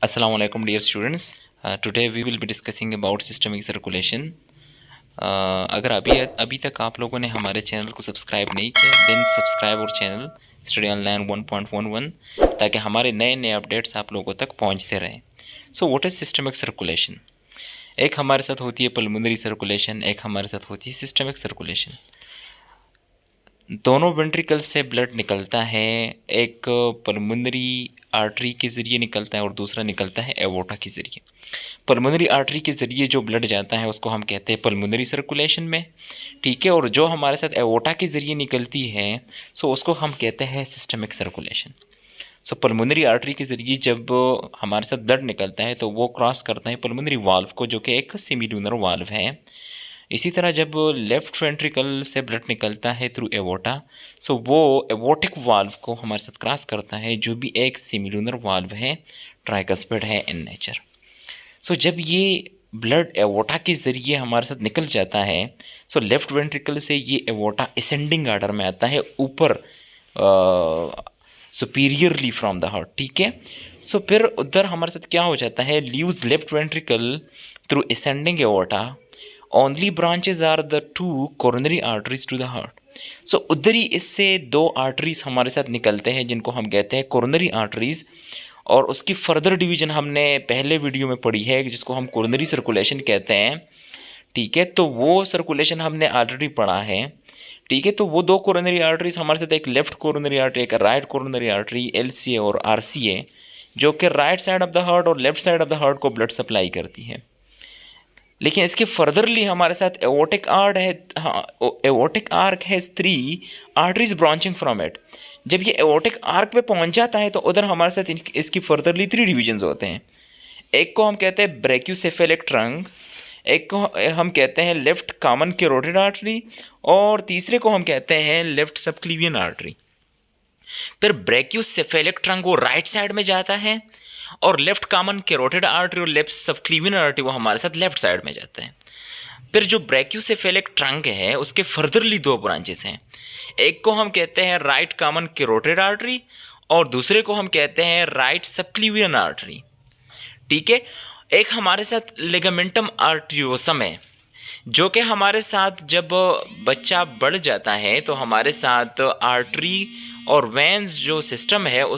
Assalamu alaikum dear students. Today we will be discussing about systemic circulation. अगर अभी तक आप लोगों ने हमारे चैनल को सब्सक्राइब नहीं किया देन सब्सक्राइब और चैनल स्टडी ऑनलाइन 1.11 ताकि हमारे नए नए अपडेट्स आप लोगों तक पहुंचते रहें. So what is systemic circulation? एक हमारे साथ होती है पल्मोनरी सर्कुलेशन, एक हमारे साथ होती है सिस्टमिक सर्कुलेशन. दोनों वेंट्रिकल से ब्लड निकलता है, एक पल्मोनरी आर्टरी के ज़रिए निकलता है और दूसरा निकलता है एवोर्टा के ज़रिए. पल्मोनरी आर्टरी के ज़रिए जो ब्लड जाता है उसको हम कहते हैं पल्मोनरी सर्कुलेशन में, ठीक है. और जो हमारे साथ एवोर्टा के ज़रिए निकलती है सो उसको हम कहते हैं सिस्टमिक सर्कुलेशन. सो पल्मोनरी आर्टरी के ज़रिए जब हमारे साथ ब्लड निकलता है तो वो क्रॉस करता है पल्मोनरी वाल्व को, जो कि एक सेमीलूनर वाल्व है. इसी तरह जब लेफ़्ट वेंट्रिकल से ब्लड निकलता है थ्रू एवोर्टा सो वो एवोटिक वाल्व को हमारे साथ क्रॉस करता है, जो भी एक सेमीलूनर वाल्व है, ट्राइकस्पिड है इन नेचर. सो जब ये ब्लड एवोटा के ज़रिए हमारे साथ निकल जाता है सो लेफ़्ट वेंट्रिकल से ये एवोटा असेंडिंग आर्डर में आता है ऊपर सुपीरियरली फ्रॉम द हार्ट, ठीक है. सो फिर उधर हमारे साथ क्या हो जाता है, leaves left ventricle through ascending aorta, only branches are the two coronary arteries to the heart. So उधर ही इससे दो आर्टरीज हमारे साथ निकलते हैं जिनको हम कहते हैं कोरोनरी आर्टरीज, और उसकी फर्दर डिवीजन हमने पहले वीडियो में पढ़ी है जिसको हम कोरोनरी सर्कुलेशन कहते हैं, ठीक है. तो वो सर्कुलेशन हमने ऑलरेडी पढ़ा है, ठीक है. तो वो दो कोरोनरी आर्टरीज हमारे साथ, एक लेफ्ट कोरोनरी आर्टरी, एक राइट कोरोनरी आर्टरी, LCA और RCA, जो कि right side of the heart और left side of the heart को ब्लड सप्लाई करती है. लेकिन इसके फर्दरली हमारे साथ एवोटिक आर्ट है, aortic arch has 3 arteries branching from it. जब ये एवोटिक आर्क पे पहुंच जाता है तो उधर हमारे साथ इसकी फर्दरली 3 डिवीजन्स होते हैं. एक को हम कहते हैं ब्रैक्यूसेफेलिक ट्रंक, एक को हम कहते हैं लेफ्ट कॉमन कैरोटिड आर्टरी, और तीसरे को हम कहते हैं लेफ्ट सबक्लीवियन आर्टरी. फिर ब्रैक्यूसेफेलिक ट्रंक वो राइट साइड में जाता है और लेफ्ट कॉमन कैरोटिड आर्टरी और लेफ्ट सबक्लीवियन आर्टरी वो हमारे साथ लेफ्ट साइड में जाता है. फिर जो ब्रैक्यूसेफेलिक ट्रंक है उसके फर्दरली 2 ब्रांचेस हैं. एक को हम कहते हैं राइट कॉमन कैरोटिड आर्टरी और दूसरे को हम कहते हैं राइट सबक्लीवियन आर्टरी, ठीक है. एक हमारे साथ लिगामेंटम आर्टरियोसम है, जो कि हमारे साथ जब बच्चा बढ़ जाता है तो हमारे साथ आर्टरी और वेन्स जो सिस्टम है उस